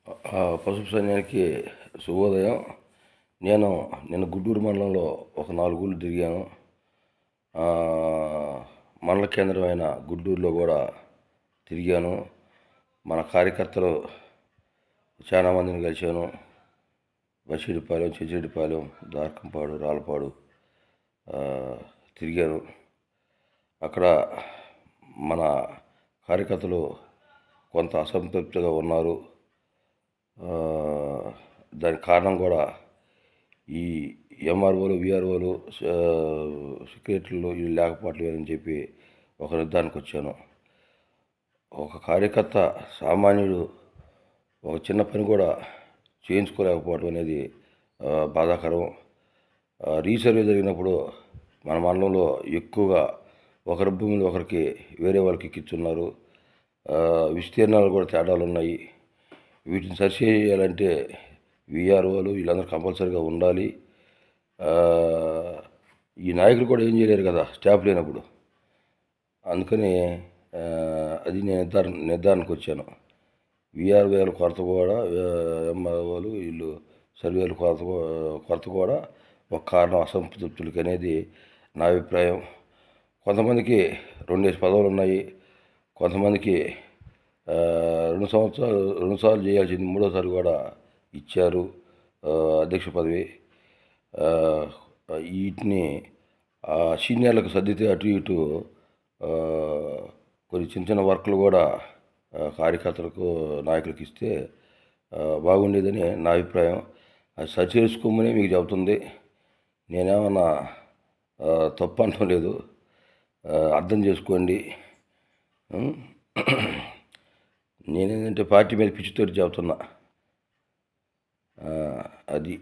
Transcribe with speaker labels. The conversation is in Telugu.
Speaker 1: పసుపు సైన్యానికి శుభోదయం. నిన్న గుంటూరు మండలంలో ఒక 4 ఊళ్ళు తిరిగాను. మండల కేంద్రమైన గుంటూరులో కూడా తిరిగాను. మన కార్యకర్తలు చాలా మందిని కలిశాను. బషీడిపాలెం, చెంచెడిపాలెం, దార్కంపాడు, రాళ్ళపాడు తిరిగాను. అక్కడ మన కార్యకర్తలు కొంత అసంతృప్తిగా ఉన్నారు. దానికి కారణం కూడా ఈ ఎంఆర్ఓలు, విఆర్ఓలు, సెక్రటరీలు వీళ్ళు లేకపోవట్లేదని చెప్పి ఒక నిర్ధారణకు వచ్చాను. ఒక కార్యకర్త సామాన్యుడు ఒక చిన్న పని కూడా చేయించుకోలేకపోవడం అనేది బాధాకరం. రీసర్వే జరిగినప్పుడు మన మండలంలో ఎక్కువగా ఒకరి భూములు ఒకరికి వేరే వాళ్ళకి ఎక్కిస్తున్నారు. విస్తీర్ణాలు కూడా తేడాలు ఉన్నాయి. వీటిని సరిచేయాలంటే విఆర్ఓలు వీళ్ళందరూ కంపల్సరీగా ఉండాలి. ఈ నాయకులు కూడా ఏం చేయలేరు కదా స్టాఫ్ లేనప్పుడు. అందుకని అది నేను నిర్ధారణకు వచ్చాను. విఆర్ఓల కొరత కూడా, ఎంఆర్ఓలు వీళ్ళు సర్వేలు కొరత కూడా ఒక కారణం అసంతృప్తులకి అనేది నా అభిప్రాయం. కొంతమందికి 2 పదవులు ఉన్నాయి. కొంతమందికి 2 సార్లు చేయాల్సింది 3వసారి కూడా ఇచ్చారు అధ్యక్ష పదవి. వీటిని సీనియర్లకు సర్దితే అటు ఇటు కొన్ని చిన్న చిన్న వర్క్లు కూడా కార్యకర్తలకు, నాయకులకు ఇస్తే బాగుండేదని నా అభిప్రాయం. అది సరి చేసుకోమని మీకు చెబుతుంది. నేనేమన్నా తప్పు అనటం లేదు, అర్థం చేసుకోండి. నేనేంటంటే పార్టీ మీద పిచ్చితోటి చెబుతున్నా. అది